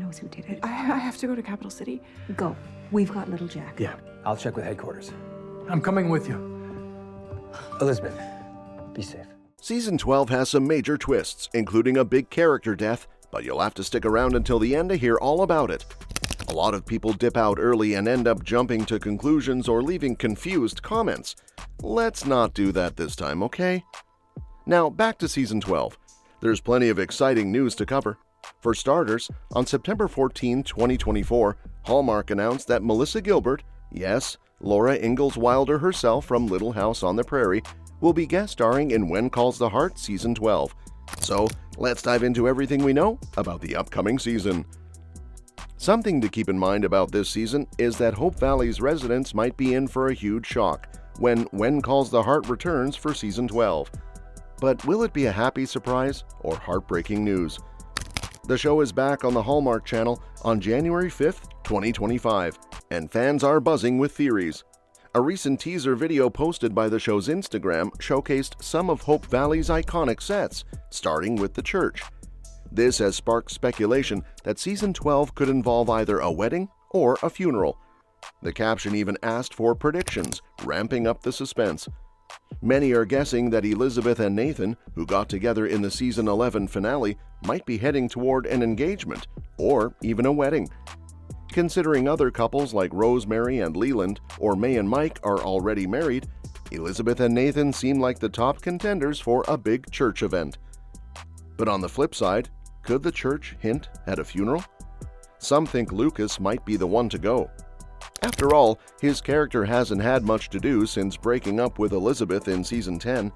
knows who did it. I have to go to Capital City. Go. We've got little Jack. Yeah, I'll check with headquarters. I'm coming with you. Elizabeth, be safe. Season 12 has some major twists, including a big character death, but you'll have to stick around until the end to hear all about it. A lot of people dip out early and end up jumping to conclusions or leaving confused comments. Let's not do that this time, okay? Now, back to Season 12. There's plenty of exciting news to cover. For starters, on September 14, 2024, Hallmark announced that Melissa Gilbert, yes, Laura Ingalls Wilder herself from Little House on the Prairie, will be guest starring in When Calls the Heart Season 12. So, let's dive into everything we know about the upcoming season. Something to keep in mind about this season is that Hope Valley's residents might be in for a huge shock when Calls the Heart returns for Season 12. But will it be a happy surprise or heartbreaking news? The show is back on the Hallmark Channel on January 5th, 2025, and fans are buzzing with theories. A recent teaser video posted by the show's Instagram showcased some of Hope Valley's iconic sets, starting with the church. This has sparked speculation that Season 12 could involve either a wedding or a funeral. The caption even asked for predictions, ramping up the suspense. Many are guessing that Elizabeth and Nathan, who got together in the Season 11 finale, might be heading toward an engagement or even a wedding. Considering other couples like Rosemary and Leland or May and Mike are already married, Elizabeth and Nathan seem like the top contenders for a big church event. But on the flip side, could the church hint at a funeral? Some think Lucas might be the one to go. After all, his character hasn't had much to do since breaking up with Elizabeth in Season 10.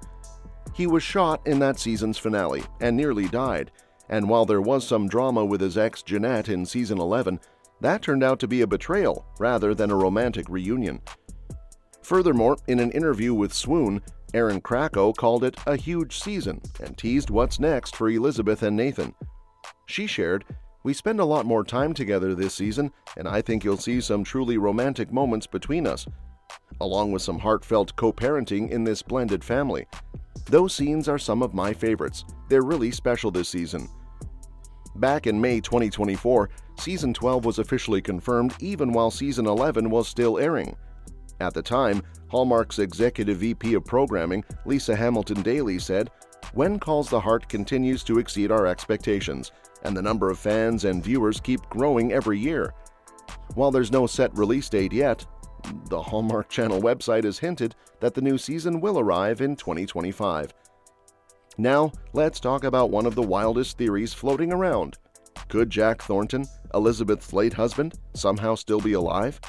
He was shot in that season's finale and nearly died, and while there was some drama with his ex Janette in Season 11, that turned out to be a betrayal rather than a romantic reunion. Furthermore, in an interview with Swoon, Aaron Krakow called it a huge season and teased what's next for Elizabeth and Nathan. She shared, "We spend a lot more time together this season, and I think you'll see some truly romantic moments between us, along with some heartfelt co-parenting in this blended family. Those scenes are some of my favorites. They're really special this season." Back in May 2024, Season 12 was officially confirmed even while Season 11 was still airing. At the time, Hallmark's Executive VP of Programming, Lisa Hamilton Daly, said, "When Calls the Heart continues to exceed our expectations, and the number of fans and viewers keep growing every year." While there's no set release date yet, the Hallmark Channel website has hinted that the new season will arrive in 2025. Now, let's talk about one of the wildest theories floating around. Could Jack Thornton, Elizabeth's late husband, somehow still be alive?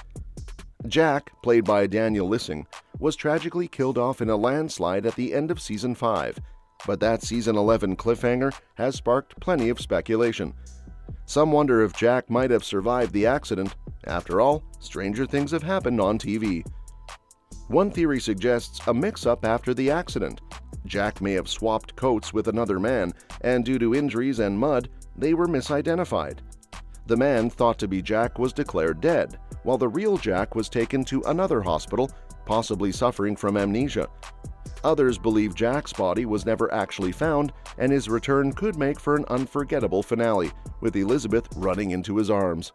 Jack, played by Daniel Lissing, was tragically killed off in a landslide at the end of Season 5, but that Season 11 cliffhanger has sparked plenty of speculation. Some wonder if Jack might have survived the accident. After all, stranger things have happened on TV. One theory suggests a mix-up after the accident. Jack may have swapped coats with another man, and due to injuries and mud, they were misidentified. The man thought to be Jack was declared dead, while the real Jack was taken to another hospital, possibly suffering from amnesia. Others believe Jack's body was never actually found, and his return could make for an unforgettable finale, with Elizabeth running into his arms.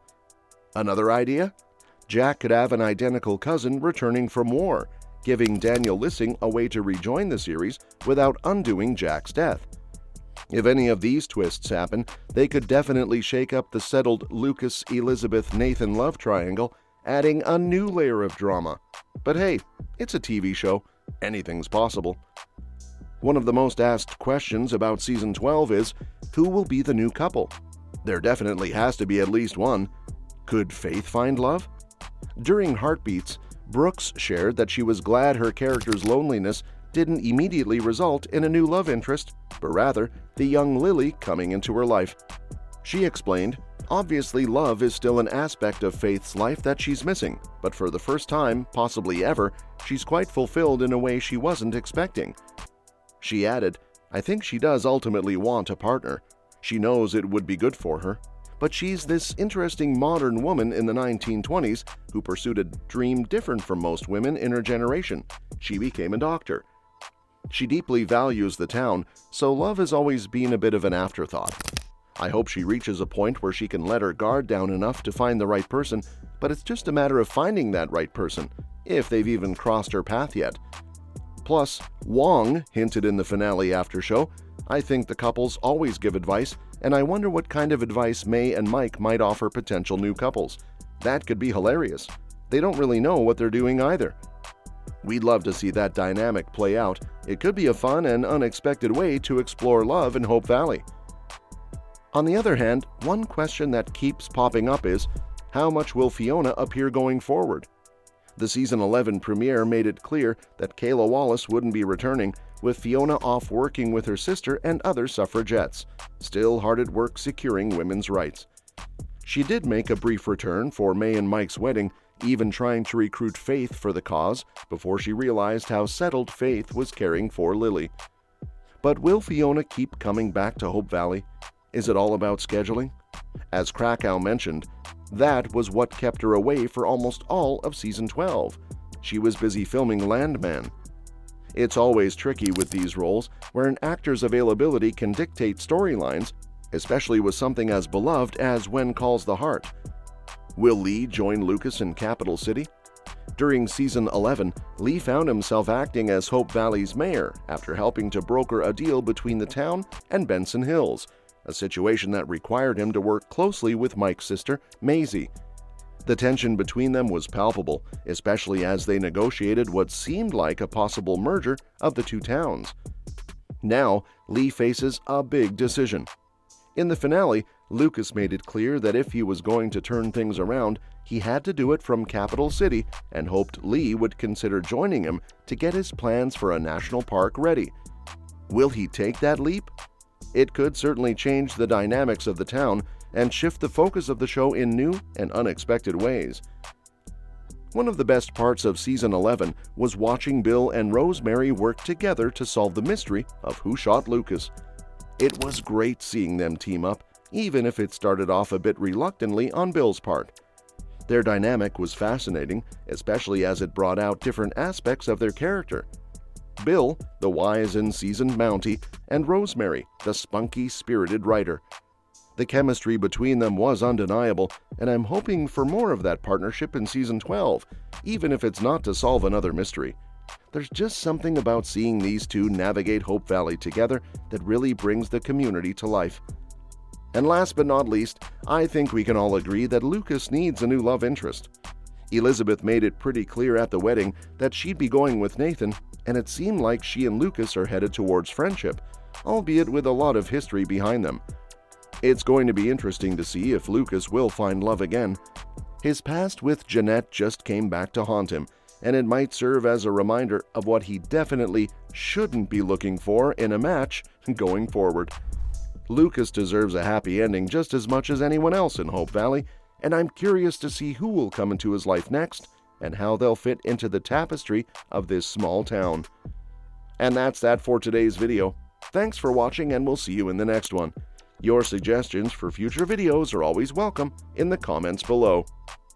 Another idea? Jack could have an identical cousin returning from war, giving Daniel Lissing a way to rejoin the series without undoing Jack's death. If any of these twists happen, they could definitely shake up the settled Lucas-Elizabeth-Nathan love triangle, adding a new layer of drama. But hey, it's a TV show. Anything's possible. One of the most asked questions about Season 12 is, who will be the new couple? There definitely has to be at least one. Could Faith find love? During Heartbeats, Brooks shared that she was glad her character's loneliness didn't immediately result in a new love interest, but rather the young Lily coming into her life. She explained, "Obviously love is still an aspect of Faith's life that she's missing, but for the first time, possibly ever, she's quite fulfilled in a way she wasn't expecting." She added, "I think she does ultimately want a partner. She knows it would be good for her. But she's this interesting modern woman in the 1920s who pursued a dream different from most women in her generation. She became a doctor. She deeply values the town, so love has always been a bit of an afterthought." I hope she reaches a point where she can let her guard down enough to find the right person, but it's just a matter of finding that right person, if they've even crossed her path yet. Plus, Wong hinted in the finale after show, I think the couples always give advice, and I wonder what kind of advice May and Mike might offer potential new couples. That could be hilarious. They don't really know what they're doing either. We'd love to see that dynamic play out. It could be a fun and unexpected way to explore love in Hope Valley. On the other hand, one question that keeps popping up is, how much will Fiona appear going forward? The season 11 premiere made it clear that Kayla Wallace wouldn't be returning, with Fiona off working with her sister and other suffragettes, still hard at work securing women's rights. She did make a brief return for May and Mike's wedding, even trying to recruit Faith for the cause before she realized how settled Faith was caring for Lily. But will Fiona keep coming back to Hope Valley? Is it all about scheduling? As Krakow mentioned, that was what kept her away for almost all of season 12. She was busy filming Landman. It's always tricky with these roles, where an actor's availability can dictate storylines, especially with something as beloved as When Calls the Heart. Will Lee join Lucas in Capital City? During season 11, Lee found himself acting as Hope Valley's mayor after helping to broker a deal between the town and Benson Hills, a situation that required him to work closely with Mike's sister, Maisie. The tension between them was palpable, especially as they negotiated what seemed like a possible merger of the two towns. Now, Lee faces a big decision. In the finale, Lucas made it clear that if he was going to turn things around, he had to do it from Capital City and hoped Lee would consider joining him to get his plans for a national park ready. Will he take that leap? It could certainly change the dynamics of the town and shift the focus of the show in new and unexpected ways. One of the best parts of season 11 was watching Bill and Rosemary work together to solve the mystery of who shot Lucas. It was great seeing them team up, even if it started off a bit reluctantly on Bill's part. Their dynamic was fascinating, especially as it brought out different aspects of their character. Bill, the wise and seasoned Mountie, and Rosemary, the spunky, spirited writer. The chemistry between them was undeniable, and I'm hoping for more of that partnership in season 12, even if it's not to solve another mystery. There's just something about seeing these two navigate Hope Valley together that really brings the community to life. And last but not least, I think we can all agree that Lucas needs a new love interest. Elizabeth made it pretty clear at the wedding that she'd be going with Nathan, and it seemed like she and Lucas are headed towards friendship, albeit with a lot of history behind them. It's going to be interesting to see if Lucas will find love again. His past with Janette just came back to haunt him, and it might serve as a reminder of what he definitely shouldn't be looking for in a match going forward. Lucas deserves a happy ending just as much as anyone else in Hope Valley, and I'm curious to see who will come into his life next and how they'll fit into the tapestry of this small town. And that's that for today's video. Thanks for watching, and we'll see you in the next one. Your suggestions for future videos are always welcome in the comments below.